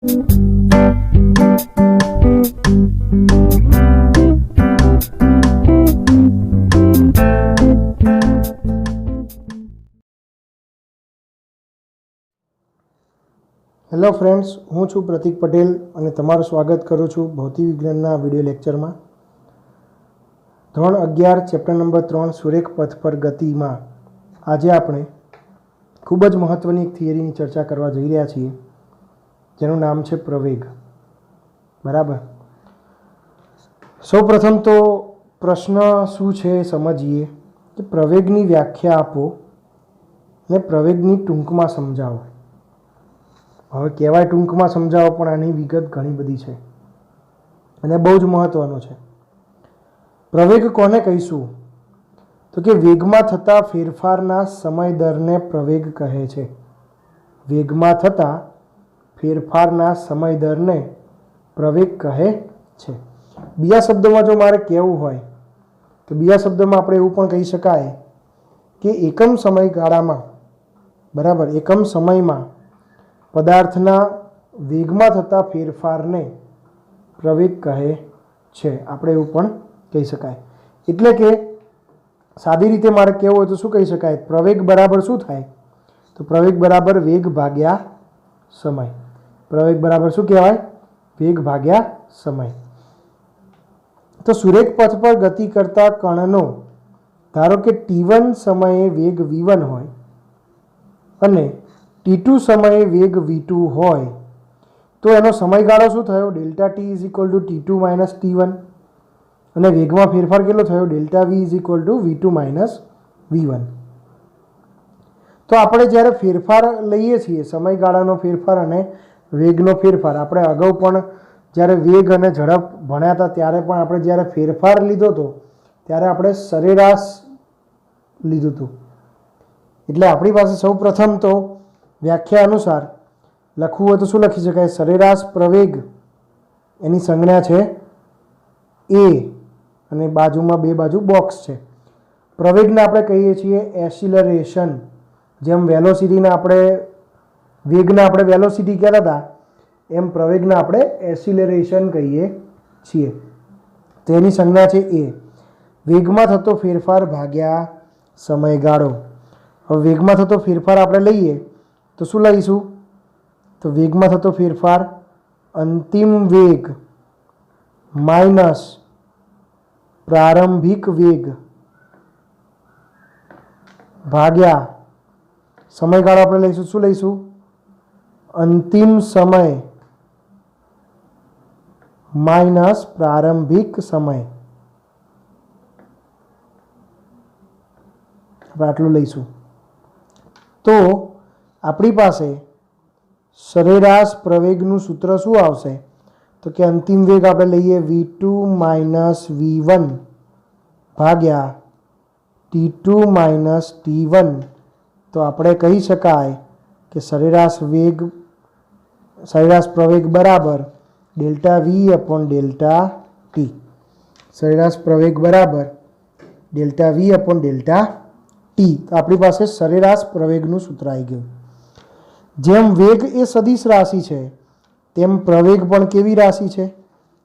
Hello friends, હું છું પ્રતિક પટેલ અને તમારું સ્વાગત કરું છું ભૌતિક વિજ્ઞાનના વિડીયો લેક્ચરમાં. ધોરણ 11 ચેપ્ટર નંબર 3 સુરેખ પથ પર ગતિમાં આજે આપણે ખૂબ જ મહત્ત્વની એક થિયરીની ચર્ચા કરવા જઈ રહ્યા છીએ, જેનું નામ છે પ્રવેગ. બરાબર. સૌપ્રથમ તો પ્રશ્ન શું છે એ સમજીએ કે પ્રવેગની વ્યાખ્યા આપો અને પ્રવેગની ટૂંકમાં સમજાવો. હવે કહેવાય ટૂંકમાં સમજાવો, પણ આની વિગત ઘણી બધી છે અને બહુ જ મહત્ત્વનું છે. પ્રવેગ કોને કહીશું? તો કે વેગમાં થતા ફેરફારના સમય દરને પ્રવેગ કહે છે. વેગમાં થતા ફેરફારના સમય દરને પ્રવેગ કહે છે. બીજા શબ્દોમાં જો મારે કહેવું હોય તો બીજા શબ્દોમાં આપણે એવું પણ કહી શકાય કે એકમ સમયગાળામાં, બરાબર, એકમ સમયમાં પદાર્થના વેગમાં થતા ફેરફારને પ્રવેગ કહે છે. આપણે એવું પણ કહી શકાય. એટલે કે સાદી રીતે મારે કહેવું હોય તો શું કહી શકાય? પ્રવેગ બરાબર શું થાય? તો પ્રવેગ બરાબર વેગ ભાગ્યા સમય. પ્રવેગ બરાબર શું કહેવાય? વેગ ભાગ્યા સમય. તો સુરેખ પથ પર ગતિ કરતા કણનો ધારો કે t1 સમયે વેગ v1 હોય અને t2 સમયે વેગ v2 હોય, તો એનો સમયગાળો શું થયો? Delta t is equal to t2 minus t1 અને વેગમાં ફેરફાર કેટલો થયો? Delta v is equal to v2 minus v1. તો આપણે જ્યારે ફેરફાર લઈએ છીએ, સમયગાળાનો ફેરફાર અને વેગનો ફેરફાર, આપણે અગાઉ પણ જ્યારે વેગ અને ઝડપ ભણ્યા હતા ત્યારે પણ આપણે જ્યારે ફેરફાર લીધો હતો ત્યારે આપણે સરેરાશ લીધું હતું. એટલે આપણી પાસે સૌ પ્રથમ તો વ્યાખ્યા અનુસાર લખવું હોય તો શું લખી શકાય? સરેરાશ પ્રવેગ એની સંજ્ઞા છે a અને બાજુમાં બે બાજુ બોક્સ છે. પ્રવેગને આપણે કહીએ છીએ એસિલરેશન. જેમ વેલોસિટીને આપણે વેગને આપણે વેલોસિટી કહેતા હતા, એમ પ્રવેગને આપણે એસિલરેશન કહીએ છીએ. તો એની સંજ્ઞા છે a. વેગમાં થતો ફેરફાર ભાગ્યા સમયગાળો. હવે વેગમાં થતો ફેરફાર આપણે લઈએ તો શું લઈશું? તો વેગમાં થતો ફેરફાર અંતિમ વેગ માઇનસ પ્રારંભિક વેગ ભાગ્યા સમયગાળો આપણે લઈશું. શું લઈશું? અંતિમ સમય માઇનસ પ્રારંભિક સમય. આપણે આટલું લઈશું. તો આપણી પાસે સરેરાશ પ્રવેગનું સૂત્ર શું આવશે? તો કે અંતિમ વેગ આપણે લઈએ v2 માઇનસ v1 ભાગ્યા t2 માઇનસ t1. તો આપણે કહી શકાય કે સરેરાશ પ્રવેગ બરાબર delta v upon delta t. સરેરાશ પ્રવેગ બરાબર delta v upon delta t. તો આપણી પાસે સરેરાશ પ્રવેગનું સૂત્ર આવી ગયું. જેમ વેગ એ સદિશ રાશિ છે, તેમ પ્રવેગ પણ કેવી રાશિ છે?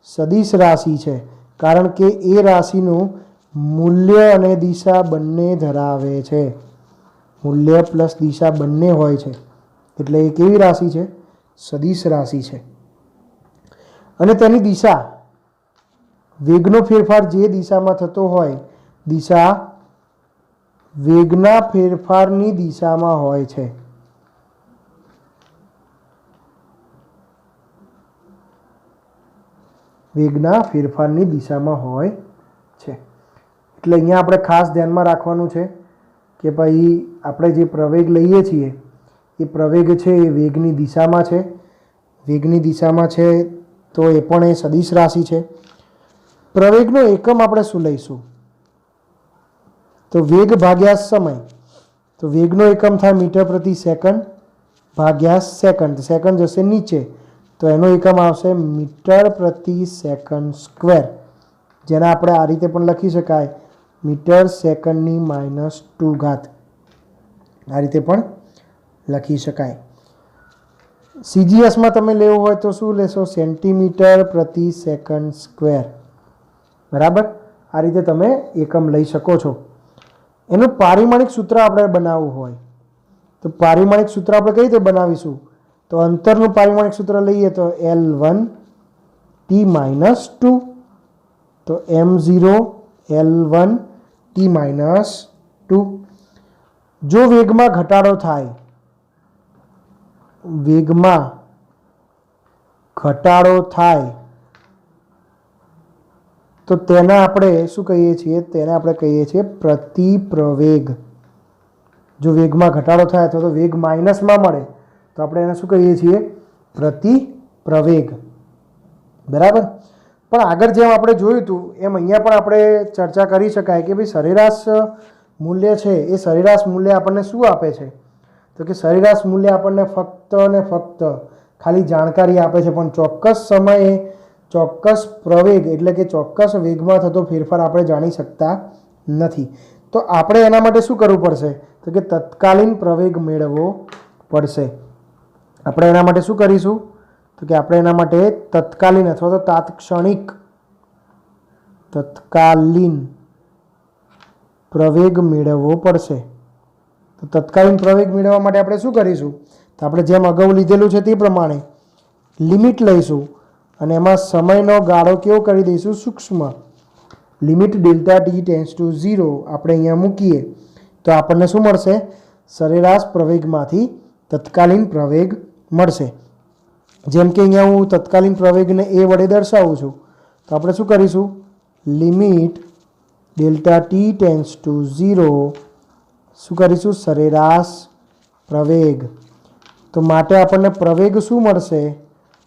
સદિશ રાશિ છે. કારણ કે એ રાશિનું મૂલ્ય અને દિશા બંને ધરાવે છે. મૂલ્ય પ્લસ દિશા બંને હોય છે. એટલે એ કેવી રાશિ છે? સદિશ રાશિ છે. અને તેની દિશા, વેગનો ફેરફાર જે દિશામાં થતો હોય, દિશા વેગના ફેરફારની દિશામાં હોય છે. વેગના ફેરફારની દિશામાં હોય છે. એટલે અહીંયા આપણે ખાસ ધ્યાનમાં રાખવાનું છે કે ભાઈ આપણે જે પ્રવેગ લઈએ છીએ એ પ્રવેગ છે એ વેગની દિશામાં છે. વેગની દિશામાં છે તો એ પણ એ સદિશ રાશિ છે. પ્રવેગનો એકમ આપણે શું લઈશું? તો વેગ ભાગ્યા સમય. તો વેગનો એકમ થાય મીટર પ્રતિ સેકન્ડ ભાગ્યા સેકન્ડ. સેકન્ડ જશે નીચે તો એનો એકમ આવશે મીટર પ્રતિ સેકન્ડ સ્ક્વેર, જેને આપણે આ રીતે પણ લખી શકાય મીટર સેકન્ડની -2 ઘાત. આ રીતે પણ લખી શકાય. CGS તમે લેવું હોય તો શું લેશો? સેન્ટીમીટર પ્રતિ સેકન્ડ સ્ક્વેર, બરાબર. આ રીતે તમે એકમ લઈ શકો છો. એનું પારિમાણિક સૂત્ર આપણે બનાવવું હોય તો પારિમાણિક સૂત્ર આપણે કઈ રીતે બનાવીશું? તો અંતરનું પારિમાણિક સૂત્ર લઈએ તો L1 T - 2, તો M0 L1 T - 2. જો વેગમાં ઘટાડો થાય, વેગમાં ઘટાડો થાય તો તેને આપણે શું કહીએ છીએ? તેને આપણે કહીએ છીએ પ્રતિપ્રવેગ. જો વેગમાં ઘટાડો થાય અથવા તો વેગ માઇનસમાં મળે તો આપણે એને શું કહીએ છીએ? પ્રતિપ્રવેગ, બરાબર. પણ આગળ જેમ આપણે જોયું હતું એમ અહીંયા પણ આપણે ચર્ચા કરી શકાય કે ભાઈ સરેરાશ મૂલ્ય છે એ સરેરાશ મૂલ્ય આપણને શું આપે છે? તો કે સરેરાશ મૂલ્ય આપણને ફક્ત ને ફક્ત ખાલી જાણકારી આપે છે, પણ ચોક્કસ સમયે ચોક્કસ પ્રવેગ એટલે કે ચોક્કસ વેગમાં થતો ફેરફાર આપણે જાણી શકતા નથી. તો આપણે એના માટે શું કરવું પડશે? તો કે તત્કાલીન પ્રવેગ મેળવવો પડશે. આપણે એના માટે શું કરીશું? તો કે આપણે એના માટે તત્કાલીન અથવા તો તત્કાલીન પ્રવેગ મેળવવો પડશે. તો તત્કાલીન પ્રવેગ મેળવવા માટે આપણે શું કરીશું? તો આપણે જેમ અગાઉ લીધેલું છે તે પ્રમાણે લિમિટ લઈશું અને એમાં સમયનો ગાળો કેવો કરી દઈશું? સૂક્ષ્મ. Limit delta T tends to 0 આપણે અહીંયા મૂકીએ તો આપણને શું મળશે? સરેરાશ પ્રવેગમાંથી તત્કાલીન પ્રવેગ મળશે. જેમ કે અહીંયા હું તત્કાલીન પ્રવેગને એ વડે દર્શાવું છું તો આપણે શું કરીશું? Limit delta T tends to 0 શું કરીશું? સરેરાશ પ્રવેગ. તો માટે આપણને પ્રવેગ શું મળશે?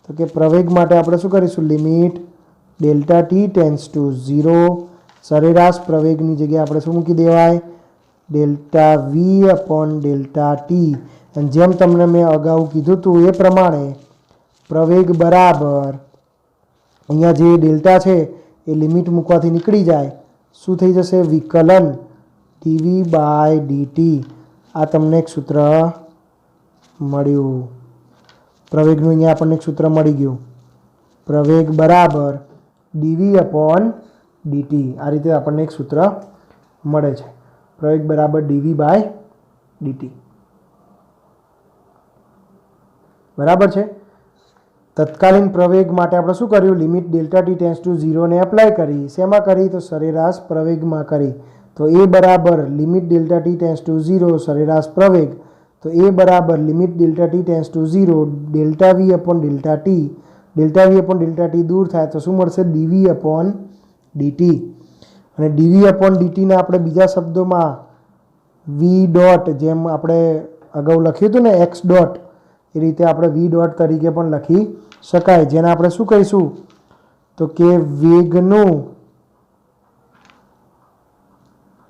તો કે પ્રવેગ માટે આપણે શું કરીશું? Limit delta T tends to 0 સરેરાશ પ્રવેગની જગ્યાએ આપણે શું મૂકી દેવાય? Delta V upon delta T. અને જેમ તમને મેં અગાઉ કીધું હતું એ પ્રમાણે પ્રવેગ બરાબર અહીંયા જે ડેલ્ટા છે એ લિમિટ મૂકવાથી નીકળી જાય, શું થઈ જશે? વિકલન dv/dt. આ તમને એક સૂત્ર મળ્યું. પ્રવેગનું અહીંયા આપણને એક સૂત્ર મળી ગયું. પ્રવેગ બરાબર dv/dt. આ રીતે આપણને એક સૂત્ર મળે છે. પ્રવેગ બરાબર dv/dt. બરાબર છે. તત્કાલીન પ્રવેગ માટે આપણે શું કર્યું? Limit delta T tends to 0 ને એપ્લાય કરી. શેમાં કરી? તો સરેરાશ પ્રવેગમાં કરી. તો એ બરાબર limit delta T tends to 0 સરેરાશ પ્રવેગ. તો એ બરાબર limit delta T tends to 0 delta V upon delta T. Delta V upon delta T દૂર થાય તો શું મળશે? dv/dt. અને dv/dt ને આપણે બીજા શબ્દોમાં વી ડોટ, જેમ આપણે અગાઉ લખ્યું હતું ને એક્સ ડોટ, એ રીતે આપણે વી ડોટ તરીકે પણ લખી શકાય. જેને આપણે શું કહીશું? તો કે વેગનું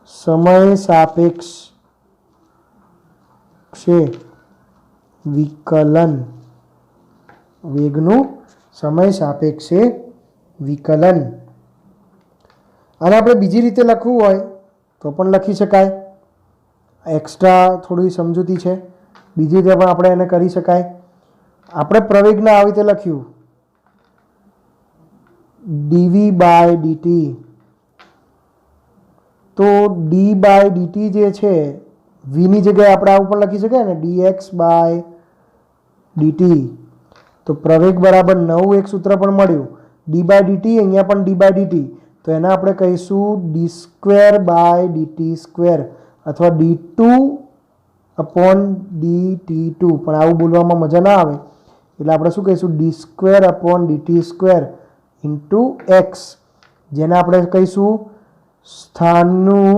સમય સાપેક્ષ વિકલન. વેગનું સમય સાપેક્ષે વિકલન. અને આપણે બીજી રીતે લખવું હોય તો પણ લખી શકાય. એક્સ્ટ્રા થોડી સમજૂતી છે. બીજી રીતે પણ આપણે એને કરી શકાય. આપણે પ્રવેગને આવી રીતે લખ્યું dv/dt. તો d/dt જે છે વીની જગ્યાએ આપણે આવું પણ લખી શકાય ને, dx/dt. તો પ્રવેગ બરાબર 9 એક સૂત્ર પણ મળ્યું. d/dt અહીંયા પણ d/dt. તો એને આપણે કહીશું d²/dt² અથવા d2/dt2. પણ આવું બોલવામાં મજા ના આવે એટલે આપણે શું કહીશું? d²/dt² into x. જેને આપણે કહીશું સ્થાનનું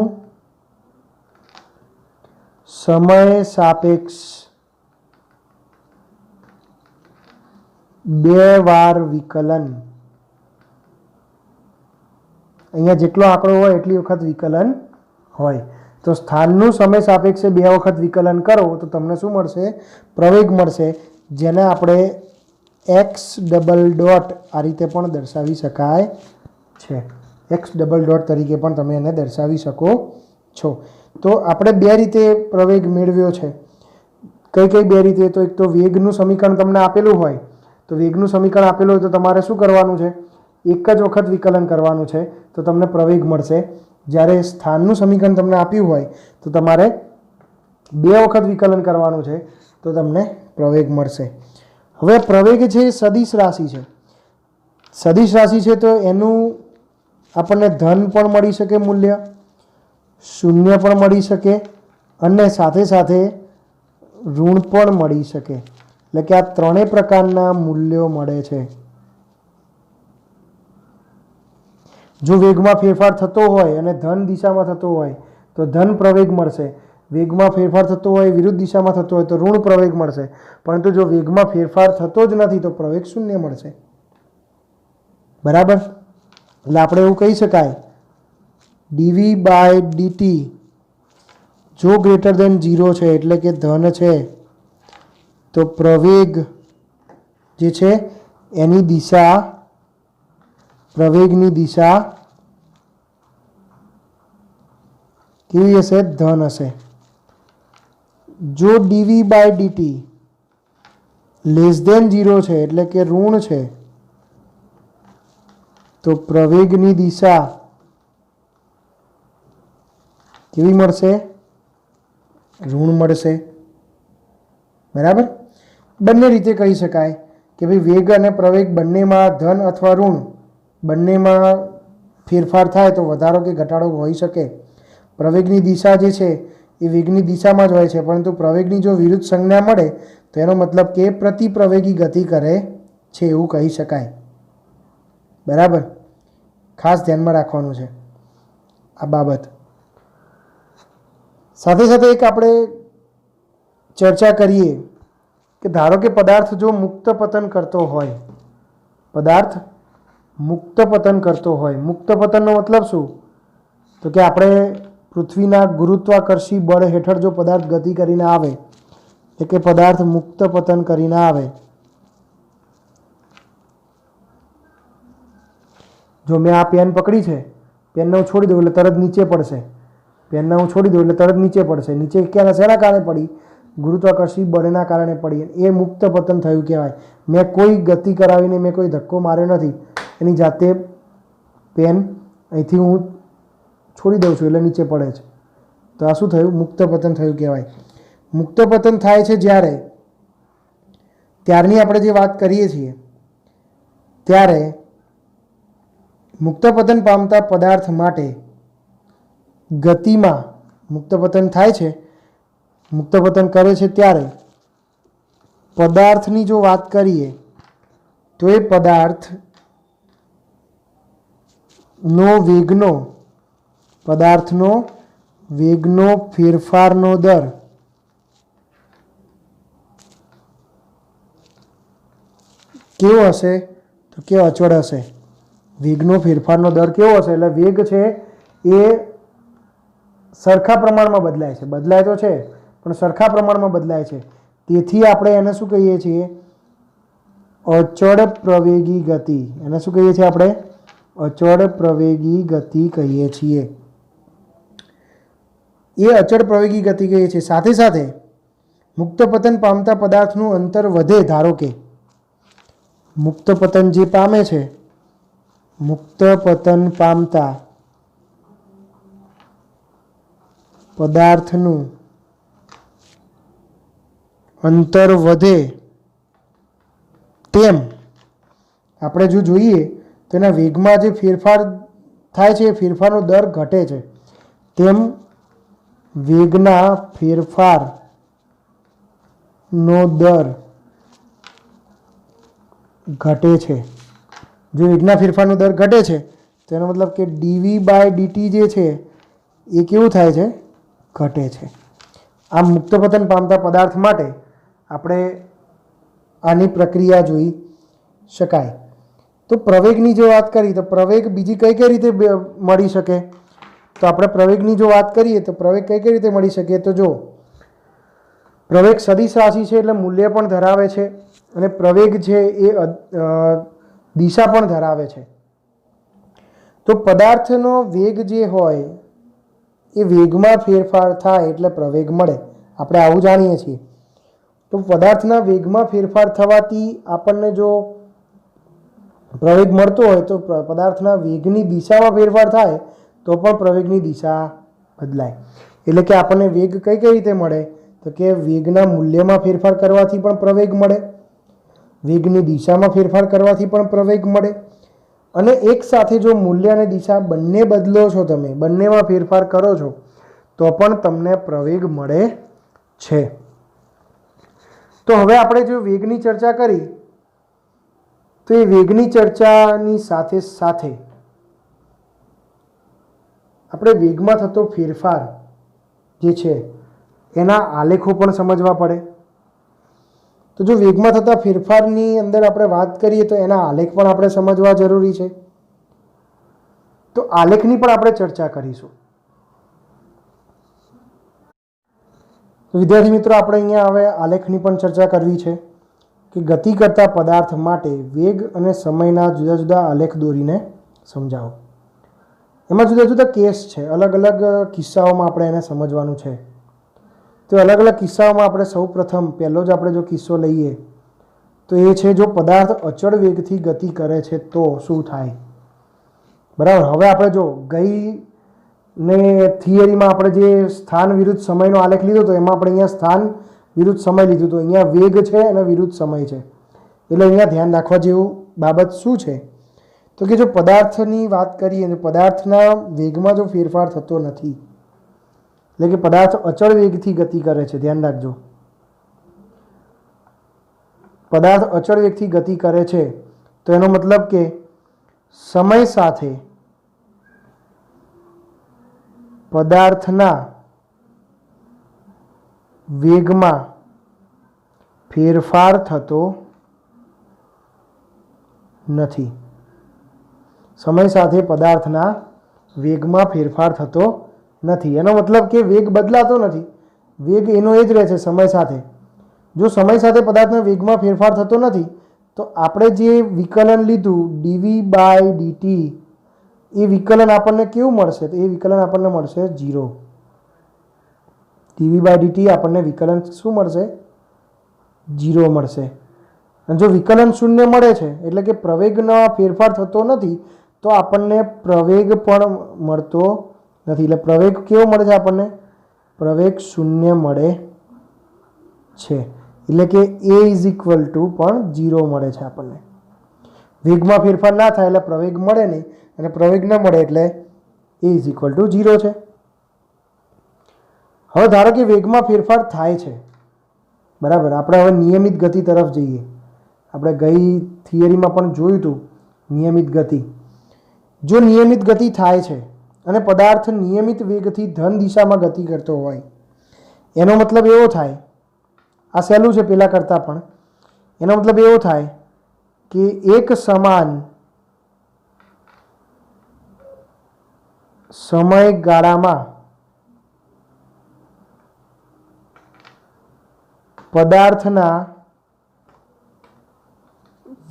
સમય સાપેક્ષ 2 વાર વિકલન. અહીંયા જેટલો આંકડો હોય એટલી વખત વિકલન હોય. તો સ્થાનનું સમય સાપેક્ષે 2 વખત વિકલન કરો તો તમને શું મળશે? પ્રવેગ મળશે. જેને આપણે x ડબલ ડોટ આ રીતે પણ દર્શાવી શકાય છે. x ડબલ ડોટ તરીકે પણ તમે એને દર્શાવી શકો છો. તો આપણે 2 રીતે પ્રવેગ મેળવ્યો છે. કઈ કઈ બે રીતે? તો એક તો વેગનું સમીકરણ તમને આપેલું હોય તો વેગનું સમીકરણ આપેલું હોય તો તમારે શું કરવાનું છે? એક જ વખત વિકલન કરવાનું છે તો તમને પ્રવેગ મળશે. જ્યારે સ્થાનનું સમીકરણ તમને આપ્યું હોય તો તમારે બે વખત વિકલન કરવાનું છે તો તમને પ્રવેગ મળશે. હવે પ્રવેગ છે એ સદિશ રાશિ છે. સદિશ રાશિ છે તો એનું આપણને ધન પણ મળી શકે મૂલ્ય, શૂન્ય પણ મળી શકે અને સાથે સાથે ઋણ પણ મળી શકે. એટલે કે આ ત્રણેય પ્રકારના મૂલ્યો મળે છે. જો વેગમાં ફેરફાર થતો હોય અને ધન દિશામાં થતો હોય તો ધન પ્રવેગ મળશે. વેગમાં ફેરફાર થતો હોય વિરુદ્ધ દિશામાં થતો હોય તો ઋણ પ્રવેગ મળશે. પરંતુ જો વેગમાં ફેરફાર થતો જ નથી તો પ્રવેગ શૂન્ય મળશે. બરાબર? એટલે આપણે એવું કહી શકાય dv/dt જો ગ્રેટર દેન 0 છે એટલે કે ધન છે તો પ્રવેગ જે છે એની દિશા, પ્રવેગની દિશા કેવી હશે? ધન હશે. જો dv/dt લેસ દેન 0 છે એટલે કે ઋણ છે તો પ્રવેગની દિશા કેવી મળશે? ઋણ મળશે. બરાબર? બંને રીતે કહી શકાય કે ભાઈ વેગ અને પ્રવેગ બંનેમાં ધન અથવા ઋણ બંનેમાં ફેરફાર થાય તો વધારો કે ઘટાડો હોઈ શકે. પ્રવેગની દિશા જે છે એ વેગની દિશામાં જ હોય છે, પરંતુ પ્રવેગની જો વિરુદ્ધ સંજ્ઞા મળે તો એનો મતલબ કે પ્રતિપ્રવેગી ગતિ કરે છે એવું કહી શકાય. બરાબર? ખાસ ધ્યાનમાં રાખવાનું છે આ બાબત. સાથે સાથે એક આપણે ચર્ચા કરીએ કે ધારો કે પદાર્થ જો મુક્ત પતન કરતો હોય, પદાર્થ મુક્ત પતન કરતો હોય. મુક્ત પતનનો મતલબ શું? તો કે આપણે પૃથ્વીના ગુરુત્વાકર્ષી બળ હેઠળ જો પદાર્થ ગતિ કરીને આવે એટલે કે પદાર્થ મુક્ત પતન કરીને આવે. જો મેં આ પેન પકડી છે, પેનને હું છોડી દઉં એટલે તરત નીચે પડશે. પેનને હું છોડી દઉં એટલે તરત નીચે પડશે. નીચે ક્યાં શેના કારણે પડી? ગુરુત્વાકર્ષી બળના કારણે પડી. એ મુક્ત પતન થયું કહેવાય. મેં કોઈ ગતિ કરાવીને મેં કોઈ ધક્કો માર્યો નથી. એની જાતે પેન અહીંથી હું છોડી દઉં છું એટલે નીચે પડે છે. તો આ શું થયું? મુક્ત પતન થયું કહેવાય. મુક્ત પતન થાય છે જ્યારે, ત્યારની આપણે જે વાત કરીએ છીએ ત્યારે મુક્ત પતન પામતા પદાર્થ માટે ગતિમાં મુક્ત પતન થાય છે, મુક્ત પતન કરે છે ત્યારે પદાર્થની જો વાત કરીએ તો એ પદાર્થનો વેગનો ફેરફારનો દર કેવો હશે? તો કે અચળ હશે. વેગનો ફેરફારનો દર કેવો હશે? એટલે વેગ છે એ સરખા પ્રમાણમાં બદલાય છે. બદલાય તો છે પણ સરખા પ્રમાણમાં બદલાય છે. તેથી આપણે એને શું કહીએ છીએ? અચળ પ્રવેગી ગતિ. એને શું કહીએ છીએ આપણે? અચળ પ્રવેગી ગતિ કહીએ છીએ. એ અચળ પ્રવેગી ગતિ કહીએ છીએ. સાથે સાથે મુક્ત પતન પામતા પદાર્થનું અંતર વધે. ધારો કે મુક્ત પતન જે પામે છે, મુક્ત પતન પામતા પદાર્થનું અંતર વધે તેમ આપણે જો જોઈએ તો એના વેગમાં જે ફેરફાર થાય છે એ ફેરફારનો દર ઘટે છે. તેમ વેગના ફેરફારનો દર ઘટે છે. જો વેગના ફેરફારનો દર ઘટે છે તો એનો મતલબ કે dv/dt જે છે એ કેવું થાય છે? ઘટે છે. આમ મુક્ત પતન પામતા પદાર્થ માટે આપણે આની પ્રક્રિયા જોઈ શકાય. તો પ્રવેગની જો વાત કરી તો પ્રવેગ બીજી કઈ કઈ રીતે મળી શકે? તો આપણે પ્રવેગની જો વાત કરીએ તો પ્રવેગ કઈ કઈ રીતે મળી શકે? તો જો પ્રવેગ સદિશ રાશિ છે એટલે મૂલ્ય પણ ધરાવે છે અને પ્રવેગ છે એ દિશા પણ ધરાવે છે. તો પદાર્થનો વેગ જે હોય એ વેગમાં ફેરફાર થાય એટલે પ્રવેગ મળે. આપણે આવું જાણીએ છીએ. તો પદાર્થના વેગમાં ફેરફાર થવાથી આપણને જો પ્રવેગ મળતો હોય તો પદાર્થના વેગની દિશામાં ફેરફાર થાય તો પણ પ્રવેગની દિશા બદલાય. એટલે કે આપણને વેગ કઈ રીતે મળે? તો કે વેગના મૂલ્યમાં ફેરફાર કરવાથી પણ પ્રવેગ મળે, વેગની દિશામાં ફેરફાર કરવાથી પણ પ્રવેગ મળે, અને એક સાથે જો મૂલ્ય અને દિશા બંને બદલો છો, તમે બંનેમાં ફેરફાર કરો છો તો પણ તમને પ્રવેગ મળે છે. તો હવે આપણે જો વેગની ચર્ચા કરી તો એ વેગની ચર્ચાની સાથે સાથે આપણે વેગમાં થતો ફેરફાર જે છે એના આલેખો પણ સમજવા પડે. તો જો વેગમાં થતા ફેરફારની અંદર આપણે વાત કરીએ તો એના આલેખ પણ આપણે સમજવા જરૂરી છે. તો આલેખની પણ આપણે ચર્ચા કરીશું. તો વિદ્યાર્થી મિત્રો, આપણે અહીંયા હવે આલેખની પણ ચર્ચા કરવી છે કે ગતિ કરતા પદાર્થ માટે વેગ અને સમયના જુદા જુદા આલેખ દોરીને સમજાવો. એમાં જુદા જુદા કેસ છે, અલગ અલગ કિસ્સાઓમાં આપણે એને સમજવાનું છે. તો અલગ અલગ કિસ્સાઓમાં આપણે સૌ પ્રથમ પહેલો જ આપણે જો કિસ્સો લઈએ તો એ છે જો પદાર્થ અચળ વેગથી ગતિ કરે છે તો શું થાય. બરાબર. હવે આપણે જો ગઈ ને થિયરીમાં આપણે જે સ્થાન વિરુદ્ધ સમયનો આલેખ લીધો તો એમાં આપણે અહીંયા સ્થાન વિરુદ્ધ સમય લીધું. તો અહીંયા વેગ છે અને વિરુદ્ધ સમય છે. એટલે અહીંયા ધ્યાન રાખવા જેવું બાબત શું છે તો કે જો પદાર્થની વાત કરીએ તો પદાર્થના વેગમાં જો ફેરફાર થતો નથી, એટલે કે પદાર્થ અચળ વેગથી ગતિ કરે છે. ધ્યાન રાખજો, પદાર્થ અચળ વેગથી ગતિ કરે છે તો એનો મતલબ કે સમય સાથે પદાર્થના વેગમાં ફેરફાર થતો નથી. સમય સાથે પદાર્થના વેગમાં ફેરફાર થતો નથી એનો મતલબ કે વેગ બદલાતો નથી, વેગ એનો એ જ રહે છે સમય સાથે. જો સમય સાથે પદાર્થના વેગમાં ફેરફાર થતો નથી તો આપણે જે વિકલન લીધું dv/dt એ વિકલન આપણને કેવું મળશે? તો એ વિકલન આપણને મળશે 0. dv/dt આપણને વિકલન શું મળશે? 0 મળશે. અને જો વિકલન શૂન્ય મળે છે એટલે કે પ્રવેગનો ફેરફાર થતો નથી તો આપણને પ્રવેગ પણ મળતો નથી. એટલે પ્રવેગ કેવો મળે છે આપણને? પ્રવેગ શૂન્ય મળે છે. એટલે કે a પણ 0 મળે છે આપણને. વેગમાં ફેરફાર ના થાય એટલે પ્રવેગ મળે નહીં, અને પ્રવેગ ન મળે એટલે a 0 છે. હવે ધારો કે વેગમાં ફેરફાર થાય છે, બરાબર. આપણે હવે નિયમિત ગતિ તરફ જઈએ. આપણે ગઈ થિયરીમાં પણ જોયું હતું નિયમિત ગતિ. જો નિયમિત ગતિ થાય છે અને પદાર્થ નિયમિત વેગથી ધન દિશામાં ગતિ કરતો હોય, એનો મતલબ એવો થાય, આ સહેલું છે પેલા કરતાં પણ, એનો મતલબ એવો થાય કે એક સમાન સમયગાળામાં પદાર્થના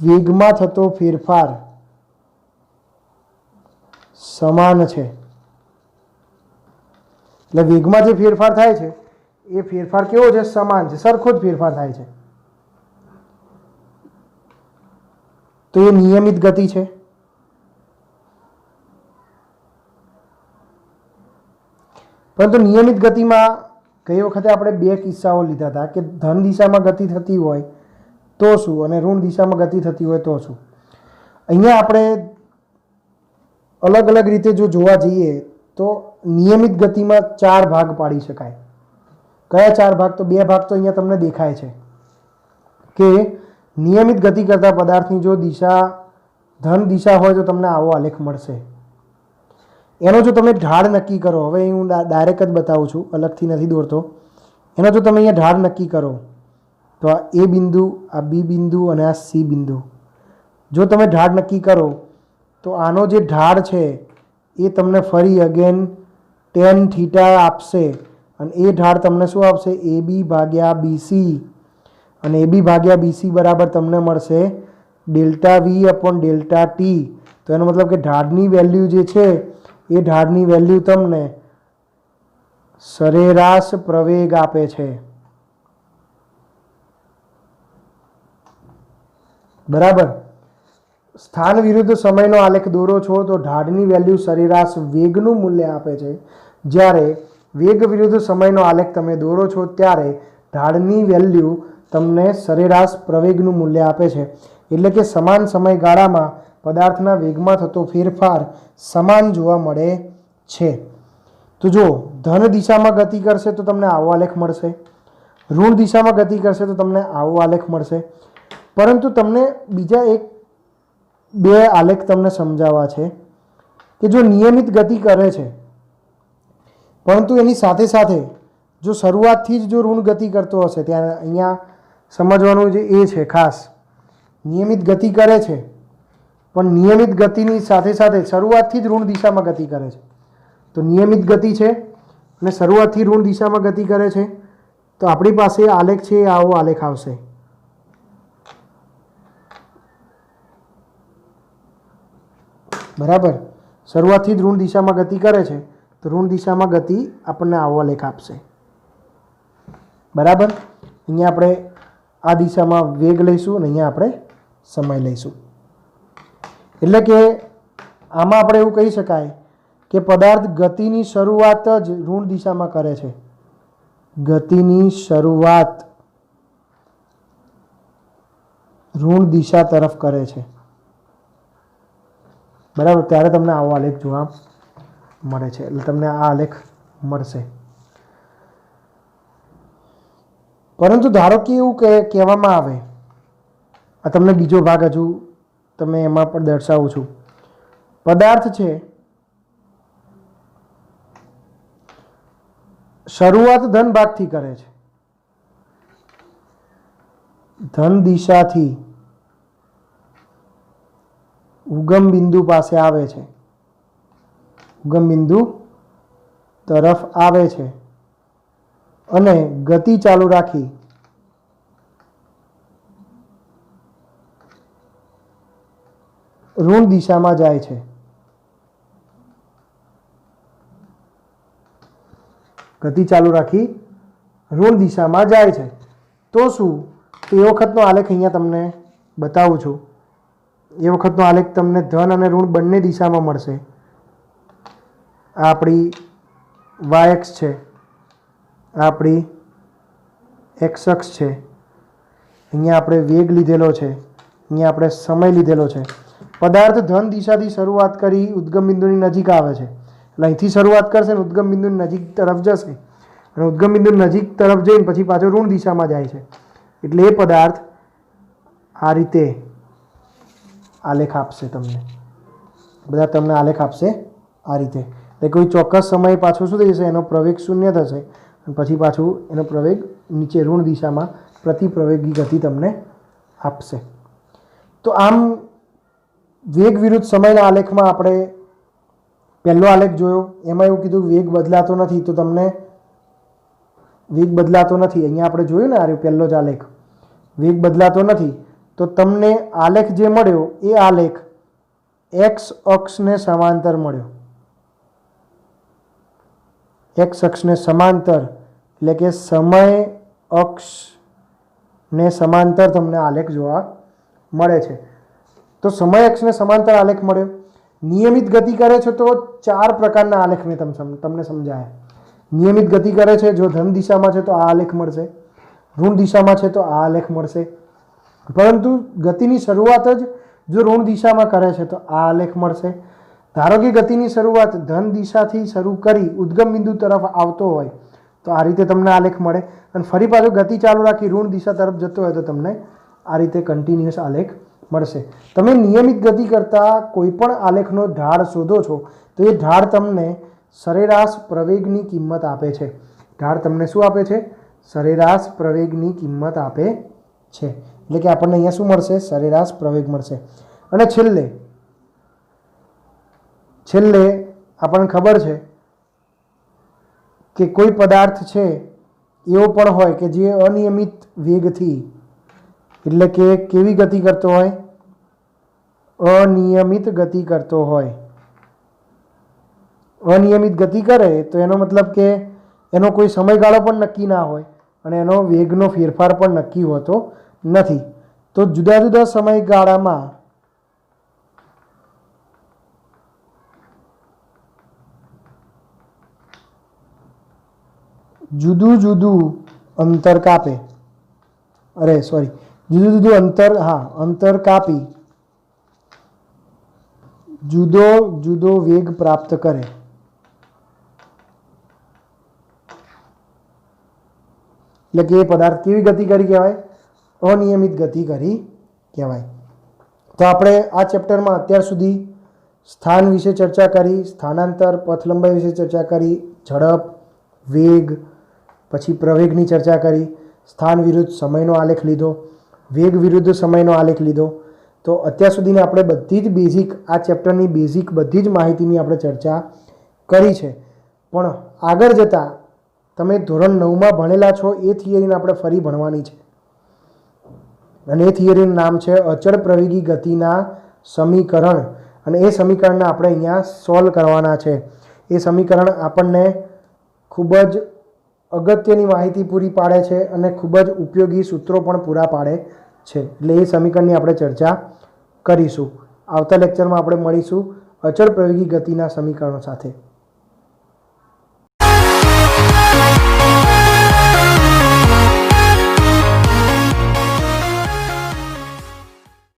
વેગમાં થતો ફેરફાર સમાન છે. એટલે વેગમાં જે ફેરફાર થાય છે એ ફેરફાર કેવો છે? સમાન છે, સરખો જ ફેરફાર થાય છે. તો એ નિયમિત ગતિ છે. પરંતુ નિયમિત ગતિમાં ગઈ વખતે આપણે બે કિસ્સાઓ લીધા હતા કે ધન દિશામાં ગતિ થતી હોય તો શું અને ઋણ દિશામાં ગતિ થતી હોય તો શું. અહીંયા આપણે અલગ અલગ રીતે જો જોવા જઈએ તો નિયમિત ગતિમાં 4 ભાગ પાડી શકાય. કયા 4 ભાગ? તો 2 ભાગ તો અહીંયા તમને દેખાય છે કે નિયમિત ગતિ કરતા પદાર્થની જો દિશા ધન દિશા હોય તો તમને આવો આલેખ મળશે. એનો જો તમે ઢાળ નક્કી કરો, હવે હું ડાયરેક્ટ જ બતાવું છું, અલગથી નથી દોરતો. એનો જો તમે અહીંયા ઢાળ નક્કી કરો તો આ એ બિંદુ, આ બી બિંદુ અને આ સી બિંદુ, જો તમે ઢાળ નક્કી કરો તો આનો જે ઢાળ છે એ તમને ફરી અગેન tan θ આપશે, અને એ ઢાળ તમને શું આપશે? AB/BC, અને AB/BC બરાબર તમને મળશે ΔV/ΔT. તો એનો મતલબ કે ઢાળની વેલ્યુ જે છે એ ઢાળની વેલ્યુ તમને સરેરાશ પ્રવેગ આપે છે. બરાબર. સ્થાન વિરુદ્ધ સમયનો આલેખ દોરો છો તો ઢાળની વેલ્યુ સરેરાશ વેગનું મૂલ્ય આપે છે. જ્યારે વેગ વિરુદ્ધ સમયનો આલેખ તમે દોરો છો ત્યારે ઢાળની વેલ્યુ તમને સરેરાશ પ્રવેગનું મૂલ્ય આપે છે. એટલે કે સમાન સમયગાળામાં પદાર્થના વેગમાં થતો ફેરફાર સમાન જોવા મળે છે. તો જો ધન દિશામાં ગતિ કરશે તો તમને આવો આલેખ મળશે, ઋણ દિશામાં ગતિ કરશે તો તમને આવો આલેખ મળશે. પરંતુ તમને બીજા બે આલેખ તમને સમજાવવા છે કે જો નિયમિત ગતિ કરે છે પરંતુ એની સાથે સાથે જો શરૂઆતથી જ જો ઋણ ગતિ કરતો હશે, ત્યાં અહીંયા સમજવાનું જે એ છે ખાસ, નિયમિત ગતિ કરે છે પણ નિયમિત ગતિની સાથે સાથે શરૂઆતથી જ ઋણ દિશામાં ગતિ કરે છે. તો નિયમિત ગતિ છે અને શરૂઆતથી ઋણ દિશામાં ગતિ કરે છે તો આપણી પાસે આલેખ છે એ આવો આલેખ આવશે. બરાબર. શરૂઆતથી જ ઋણ દિશામાં ગતિ કરે છે તો ઋણ દિશામાં ગતિ આપણને આવો આલેખ આપશે. બરાબર. અહીંયા આપણે આ દિશામાં વેગ લઈશું અને અહીંયા આપણે સમય લઈશું. એટલે કે આમાં આપણે એવું કહી શકાય કે પદાર્થ ગતિની શરૂઆત જ ઋણ દિશામાં કરે છે. ગતિની શરૂઆત ઋણ દિશા તરફ કરે છે. બરાબર. ત્યારે તમને આવો આલેખ જોવા મળે છે. એટલે તમને આ આલેખ મળશે. પરંતુ ધારો કે એવું કહેવામાં આવે, આ તમને બીજો ભાગ હજુ તમે એમાં પણ દર્શાવું છું. પદાર્થ છે શરૂઆત ધન ભાગથી કરે છે, ધન દિશાથી ઉગમ બિંદુ પાસે આવે છે, ઉગમ બિંદુ તરફ આવે છે અને ગતિ ચાલુ રાખી ઋણ દિશામાં જાય છે. ગતિ ચાલુ રાખી ઋણ દિશામાં જાય છે. તો શું? તો એ વખતનો આલેખ અહીંયા તમને બતાવું છું. એ વખતનો આલેખ તમને ધન અને ઋણ બંને દિશામાં મળશે. આ આપણી વાય અક્ષ છે, આ આપણી એક્સ અક્ષ છે. અહીંયા આપણે વેગ લીધેલો છે, અહીંયા આપણે સમય લીધેલો છે. પદાર્થ ધન દિશાથી શરૂઆત કરી ઉદ્ગમ બિંદુની નજીક આવે છે. એટલે અહીંથી શરૂઆત કરશે અને ઉદ્ગમ બિંદુની નજીક તરફ જશે અને ઉદ્ગમ બિંદુની નજીક તરફ જઈને પછી પાછો ઋણ દિશામાં જાય છે. એટલે એ પદાર્થ આ રીતે આલેખ આપશે તમને. બધા તમને આલેખ આપશે આ રીતે. એટલે કોઈ ચોક્કસ સમયે પાછું શું થઈ જશે, એનો પ્રવેગ શૂન્ય થશે અને પછી પાછું એનો પ્રવેગ નીચે ઋણ દિશામાં પ્રતિપ્રવેગી ગતિ તમને આપશે. તો આમ વેગ વિરુદ્ધ સમયના આલેખમાં આપણે પહેલો આલેખ જોયો, એમાં એવું કીધું વેગ બદલાતો નથી. તો તમને વેગ બદલાતો નથી, અહીંયા આપણે જોયું ને, આ પહેલો જ આલેખ વેગ બદલાતો નથી. તો તમને આલેખ જે મળ્યો એ આલેખ એક્સ અક્ષને સમાંતર મળ્યો. એક્સ અક્ષને સમાંતર એટલે કે સમય અક્ષને સમાંતર તમને આલેખ જોવા મળે છે. તો સમય અક્ષને સમાંતર આલેખ મળ્યો. નિયમિત ગતિ કરે છે તો 4 પ્રકારના આલેખ મેં તમને સમજાયા. નિયમિત ગતિ કરે છે જો ધન દિશામાં છે તો આ આલેખ મળશે, ઋણ દિશામાં છે તો આ આલેખ મળશે. પરંતુ ગતિની શરૂઆત જ જો ઋણ દિશામાં કરે છે તો આ આલેખ મળશે. ધારો કે ગતિની શરૂઆત ધન દિશાથી શરૂ કરી ઉદ્ગમ બિંદુ તરફ આવતો હોય તો આ રીતે તમને આલેખ મળે અને ફરી પાછો ગતિ ચાલુ રાખી ઋણ દિશા તરફ જતો હોય તો તમને આ રીતે કન્ટિન્યુઅસ આલેખ મળશે. તમે નિયમિત ગતિ કરતા કોઈ પણ આલેખનો ઢાળ શોધો છો તો એ ઢાળ તમને સરેરાશ પ્રવેગની કિંમત આપે છે. ઢાળ તમને શું આપે છે? સરેરાશ પ્રવેગની કિંમત આપે છે. એટલે કે આપણને અહીંયા શું મળશે? સરેરાશ પ્રવેગ મળશે. અને છેલ્લે આપણને ખબર છે કે કોઈ પદાર્થ છે એવો પણ હોય કે જે અનિયમિત વેગથી, એટલે કે કેવી ગતિ કરતો હોય? અનિયમિત ગતિ કરતો હોય. અનિયમિત ગતિ કરે તો એનો મતલબ કે એનો કોઈ સમયગાળો પણ નક્કી ના હોય અને એનો વેગનો ફેરફાર પણ નક્કી હોતો નથી. તો જુદા જુદા સમયગાળામાં જુદું જુદું અંતર કાપે, જુદું જુદું અંતર કાપી જુદો જુદો વેગ પ્રાપ્ત કરે. એટલે કે એ પદાર્થ કેવી ગતિ કરી કહેવાય? અનિયમિત ગતિ કરી કહેવાય. તો આપણે આ ચેપ્ટરમાં અત્યાર સુધી સ્થાન વિશે ચર્ચા કરી, સ્થાનાંતર, પથ લંબાઈ વિશે ચર્ચા કરી, ઝડપ, વેગ, પછી પ્રવેગની ચર્ચા કરી, સ્થાન વિરુદ્ધ સમયનો આલેખ લીધો, વેગ વિરુદ્ધ સમયનો આલેખ લીધો. તો અત્યાર સુધીની આપણે બધી જ બેઝિક, આ ચેપ્ટરની બેઝિક બધી જ માહિતીની આપણે ચર્ચા કરી છે. પણ આગળ જતાં તમે ધોરણ 9માં ભણેલા છો એ થિયરીને આપણે ફરી ભણવાની છે, અને એ થિયરીનું નામ છે અચળ પ્રવેગી ગતિના સમીકરણ. અને એ સમીકરણને આપણે અહીંયા સોલ્વ કરવાના છે. એ સમીકરણ આપણને ખૂબ જ અગત્યની માહિતી પૂરી પાડે છે અને ખૂબ જ ઉપયોગી સૂત્રો પણ પૂરા પાડે છે. એટલે એ સમીકરણની આપણે ચર્ચા કરીશું. આવતા લેક્ચરમાં આપણે મળીશું અચળ પ્રવેગી ગતિના સમીકરણો સાથે.